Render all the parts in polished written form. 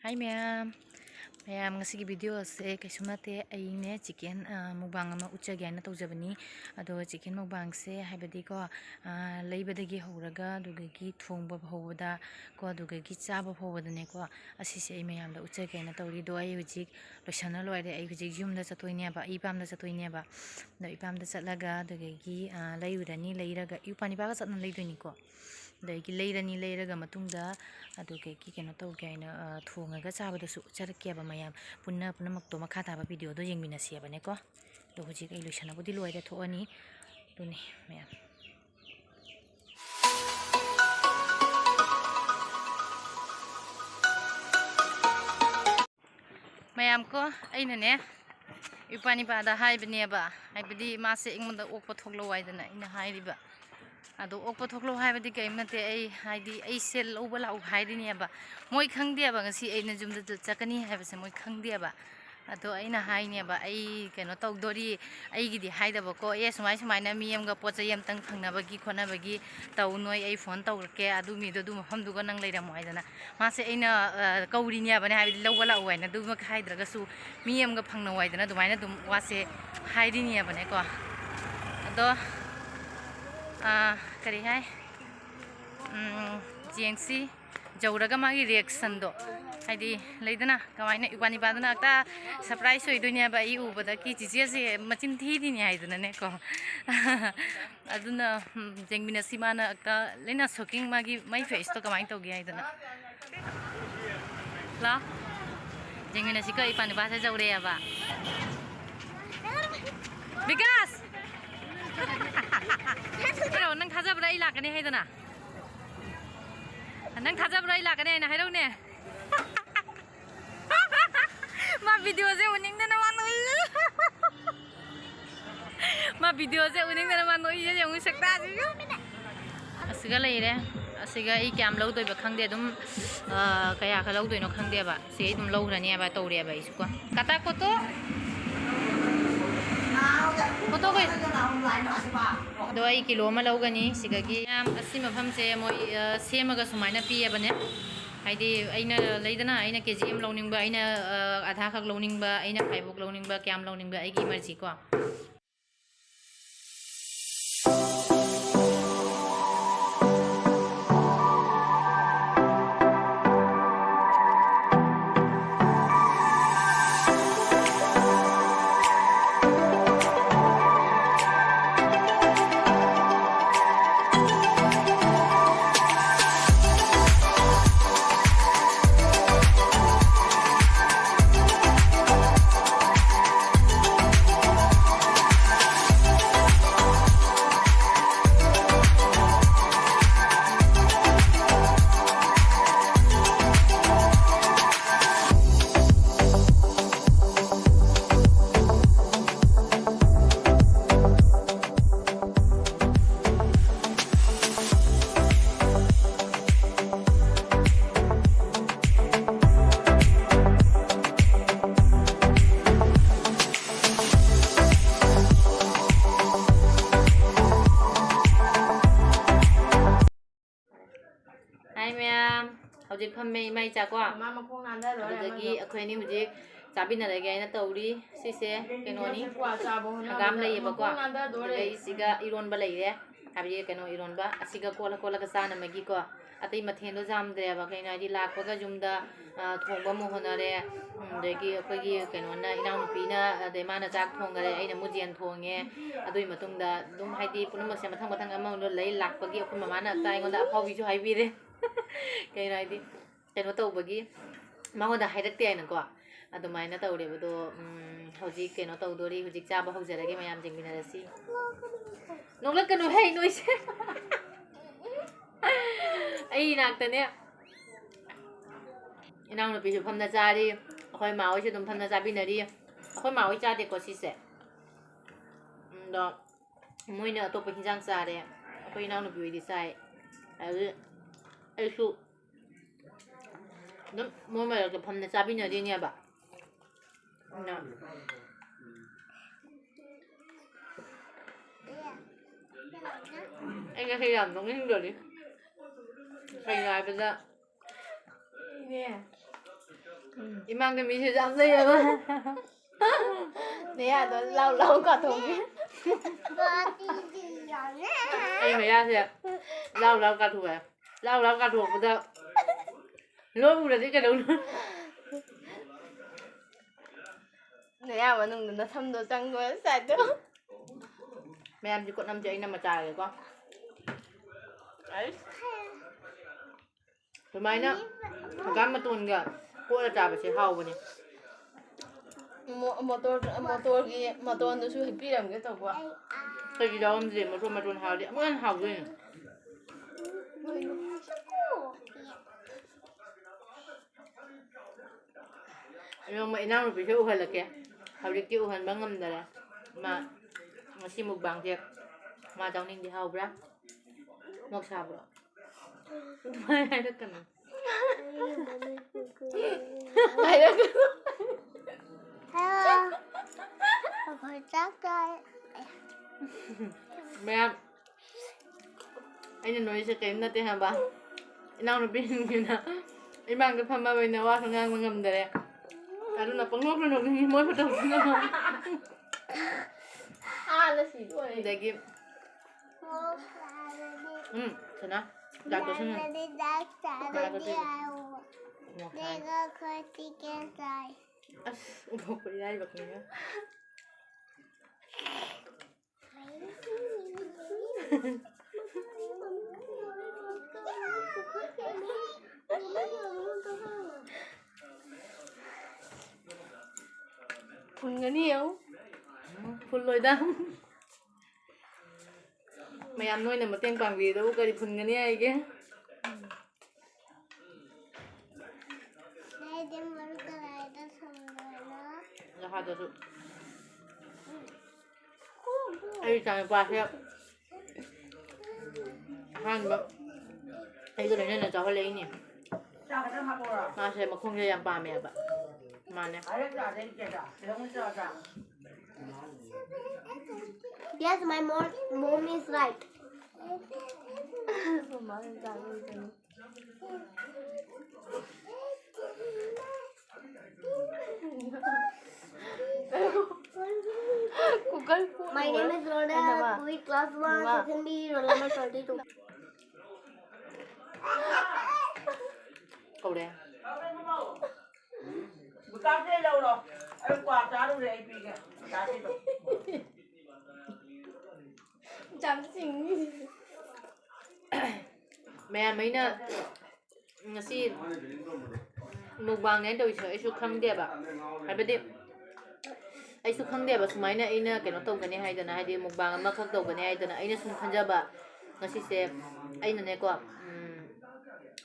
Hi ma'am. Ma'am ngasi video ase kaisumate aine chicken mukbang ama uchage na tawjabani ado chicken mukbang se haibadi ko leibadagi horaga dugagi thongba hobada ko dugagi chaba hobada ne ko asise ai mayam da uchage na tawri do ai hujik loisana loire ai hujik yumda chatoine ba ipam da chatoine ba do ipam da chatlaga dugagi leirani leiraga ipani ba ga chatna leidoni ko dagi leirani leiraga matungda adu ke ki keno to gaina thongaga chabadasu charkeba mayam punna makto makha taba video do yengminasi abane ko do hoji kai loisana bodi loide thoani duni mayam mayam ko aina ne ipani pada haibne ba haibdi mase ingmunda okpo thoklo waidana ina hairiba ado okpo thoklo haibdi kaimnate ai sel obala haidini ba moi khangde ba ngasi aina jumda chakani haibase moi khangde ba ado aina haine ba ai keno tawdori ai gidi haidaba ko sumai na mi amga pocha yam tang phangna bagi khona bagi taw noi ai phone tawrke adu mi do mafam duga nang leira mo haidana mase aina kauri nya bane haibdi lawala waina du ma haidraga su mi amga phangna waidana dumaina dum wase haidini bane ko ado kari hai jengsi jawraga magi reaction do haidi leidana kamaina ibani badana ta surprise hoidonia ba I ubada ki chiche se machin thi dini haidana ne ko aduna jengmina simana ta lena shocking magi mai face to kamai to gi haidana la jengmina sika ipani ba sa jawre ya ba vikas pero nang khajabra I lakani haidana nang khajabra I lakani na hairo ne ma video se uning na manoi ma video se uning na manoi ye yung sakta ji asiga leire asiga I kyam lau doi ba khangde dum kaya kha lau doi no khangde ba se dum lau rani ba tawre ba isu ko kata ko to foto ko do ai kilo ma lau gani sigagi asi mafam se moi semaga sumaina pi abane haidi aina leidana aina kgm launingba aina adha khak launingba aina khaibok launingba kyam launingba aigi marji ko hojik phamme mai cha ko adagi akhoi hojik chabina lege aina tawri sise kenoni gam lei ba ko dei siga iron ba leire habi keno iron ba asiga kola ka sana magi ko atai mathen do jam de ba kaina di lakwa ga jumda thongba mo honare degi akhoi gi kenona inaun pina de mana chak thongare aina mujian thonge adui matungda dum haidi punam se mathang ama no lei lakpa gi akhoi mama na tai ngonda aphawi ju haibi re kaina di keno tawbagi mahoda hairakte aina ko adumaina tawre bodo hoji keno tawdori hoji chaba haujarage mayam jengminarasi nonglak kanu hei noise ai naktane inaung no pisu phamna chari akhoi ma hoi se dum phamna chabinari akhoi ma hoi chade ko sise do moina to pa hinjang chare akhoi inaung no bi di sai ai su dum mo ma ke phamna chabinari ne ba na anh cái khi làm giống như rồi đi. Thành lại bây giờ. Nè. 이만큼 미실 잡으려고. 내야 너 lâu cả thùng kia. Em phải ra thì lau cả thuộc à? Lau cả thuộc bây giờ. Lôi là cái đầu luôn. 내야 mà nung nó thâm đồ trắng quá sai đó. Mẹ em chỉ có 5 triệu anh năm mà trả rồi con. Đấy. Tụi mày nữa. Gắn mà tuần kìa. Cô là trả phải sẽ hầu vào nè. motor nó suy hít làm cái tàu quá. Thôi gì đâu em gì mà tuần hầu đi. Mới ăn hầu rồi nè. Nhưng mà nào rồi phải chịu hơn là kìa. Hầu đi chịu hơn bằng ngâm rồi nè. Mà xin một bằng thiệt. Mà cháu nên đi hầu ra. Ngọc sạp rồi. Mai hai đứa cần. Hai đứa Phải chắc coi. Mẹ anh nói sẽ kém nát hả ba? Nào nó biết như nào? Anh mang cái phàm bên nào sang ngang ngầm đấy. Anh nó bưng ngốc nó mới bắt đầu nó. là gì rồi? Để kim. Thế nào? Đặt tôi xem. 내가 커지겠어. Một cái đây bật nữa. Phun cái nhiều. Phun lôi đâu. Mày ăn nuôi này mà tiếng bằng gì đâu có đi phun cái này kia. Là hai đứa. Ai chẳng qua theo. Han mà. Ai cái này là cháu phải lấy nè. Mà sẽ mà không thể làm ba mẹ bạn. Mà nè. Yes, my mom is right. My name is Rhoda, with class 1, second B, roll number 22. Cậu đen. Cá thế lâu rồi, em quạt cá đâu để anh bị kìa, cá thế rồi. Chấm chính. Mẹ mấy nè. Ngasi mukbang này đâu chơi số khăng đẹp à? Hay biết đi. Ai số khăng đẹp à? Sumai nè anh cái nó tông cái này hay đợt này hay đi mukbang mà khắc tông cái này hay đợt này anh sum khăn jaba. Ngasi sẽ anh này có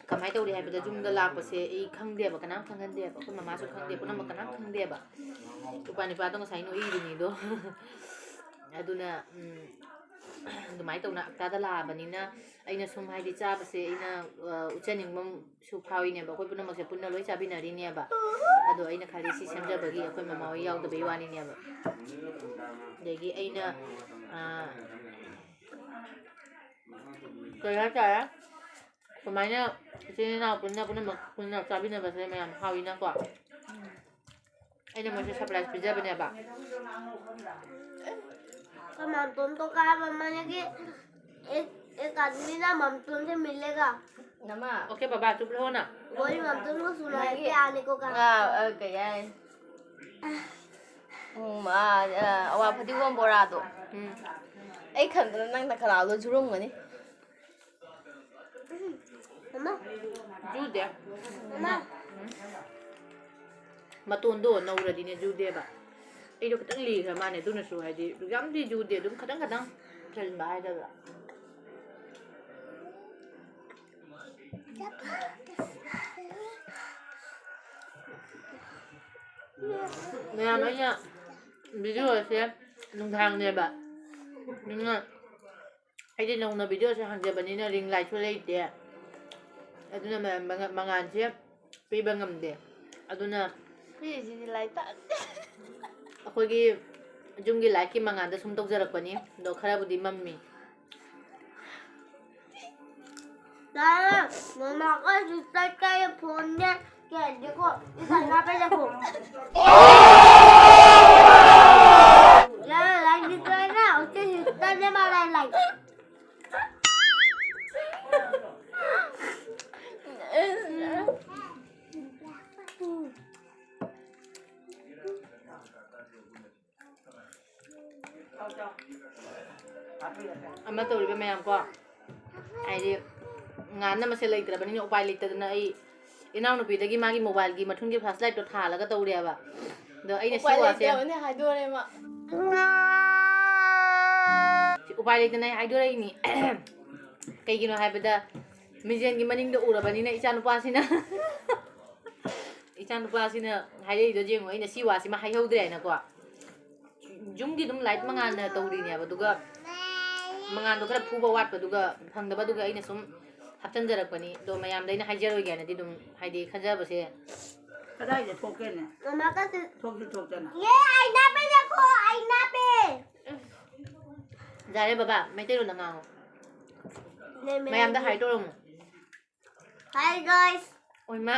kamai tau đi hay bây giờ chúng ta lạc bớt sẽ ai khăng đẹp à? Cái nào khăng đẹp à? Con mama số khăng đẹp, con mama cái nào khăng đẹp à? Tụi bạn đi vào tông cái sai nó ý đi nhỉ đó. Aduna dumai tau na ta da la banina aina sum hai di cha ba se aina uchaning mom su phawi ne ba koi puna mak se punna loi cha bi na ri ne ba ado aina khali si samja bagi akoi mama oi yaw da be wani ne ba degi aina kaya cha kumai na se na punna cha bi na ba se mayam phawi na kwa aina mo se surprise pizza ba ne ba मामतोन तो कहा मम्मा ने कि एक आदमी ना मामतोन से मिलेगा। Nama. Okay बाबा चुप रहो ना वही मामतोन को सुनाया कि आने को कहा। Cái này. Mà ở phải đi qua bò ra đó. Ấy khẩn cái năng đặc là luôn chú rung rồi nè. Mama, jude mama. matondo nauradi ne jude ba ai do katang li ma ne duna su haidi gam di jude dum kadang kadang chal ba ai da ba mẹ nói nha video sẽ nung thang này ba nhưng mà ai đi nung là video sẽ hàng giờ bạn nên ring lại cho lấy để aduna mangan siya pibangam de aduna Cái gì lại ta. akogi jumgi like mangan da sum tok jarakpani do khara budi mammi 나, mama ko sister kaya phone niya Kìa, đi cô, đi thằng ra bây giờ phụ. Lạnh đi cười nào, chứ ta đem vào này lạnh. Ama tawri ba mayam ko ai di ngan na masel leitra bani upai leitra na ai inaw no pi dagi magi mobile gi mathun gi flashlight to thala ga tawri ba do ai na siwa se upai leitra na ai do rai ni kai gi no hai bada mijen gi maning do ura bani na icha nu pa sina icha nu pa sina hai dei do jeng ai na siwa si ma hai ho dre na ko jung di dum light mangan na tawri ne ba duga mangan do kara phuba wat ba duga phang da ba duga aina sum hapchan jarak pani do mayam daina haijar ga na di dum haidi khanja ba se Kadai je thok ke ne. Mama ka se. Thok jana. Ye, aina pe ya ko, aina pe. jare baba mai te ro na ngang mayam da hai to rom Hi guys. oi ma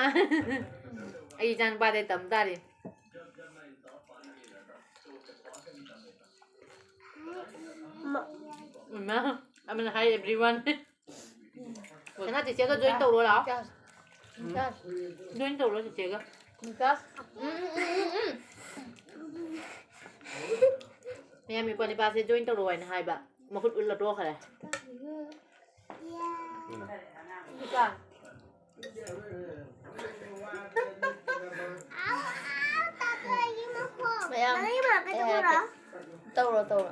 ai jan ba de tam ta ri oi ma I'm gonna hi everyone Sana chị có join tàu rồi đó join tàu rồi chị có mẹ mi quan đi ba sẽ join tàu rồi hai bạn một phút là đua khởi Mẹ em Đấy mà cái chỗ đó. tàu rồi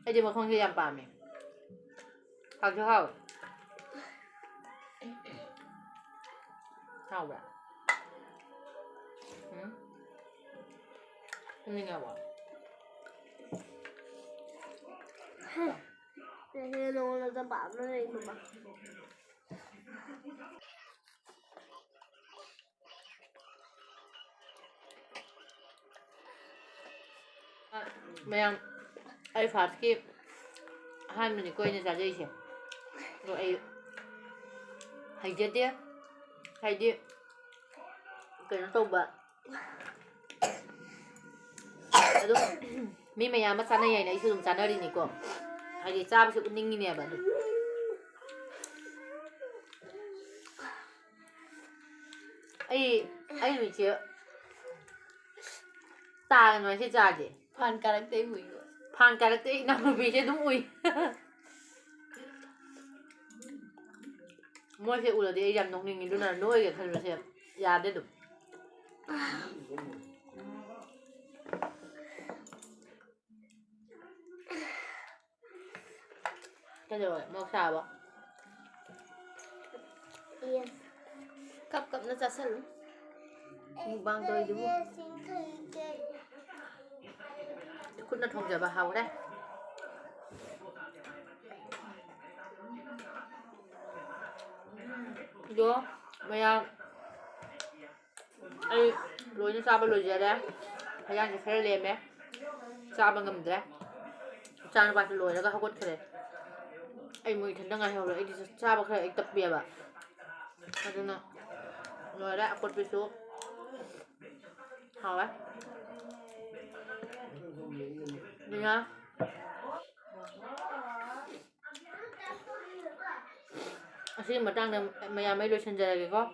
ai chứ mà không chơi làm bà mẹ học cho hậu hậu vậy mình nghe bảo Thế nó là ta bảo nó đây mà. mẹ ai phát cái hai mình coi như sao đây chứ rồi ai hay chết đi cái nó tôm bận aduh mi maya ma sana yai na isu dum sana ri ni ko ai di cham su ning ni ne ba du ai mi che ta no se cha ji phan character hui phan character na bi che dum ui mo se ula de yam nong ning du na noi ga than se ya de du cái rồi mau xào bỏ Yes. cặp nó ra sân luôn mukbang tôi đúng khôngคุณน่ะทงจะบ่เฮาได้ดูมายาไอ้ลอยนี่ซาบลอยจะได้พยายามจะแค่เล่มไหมซาบังกำเด้จานบัดลอยแล้วก็เฮากดแค่ไอ้มือทันตั้งไงเฮาเลยไอ้ที่ซาบักแค่ไอ้ตับเบียบอ่ะอันนั้นน่ะลอยแล้วกดไปซุกเฮาอ่ะนี่นะasí mà đang mày làm mấy đôi chân dài kìa có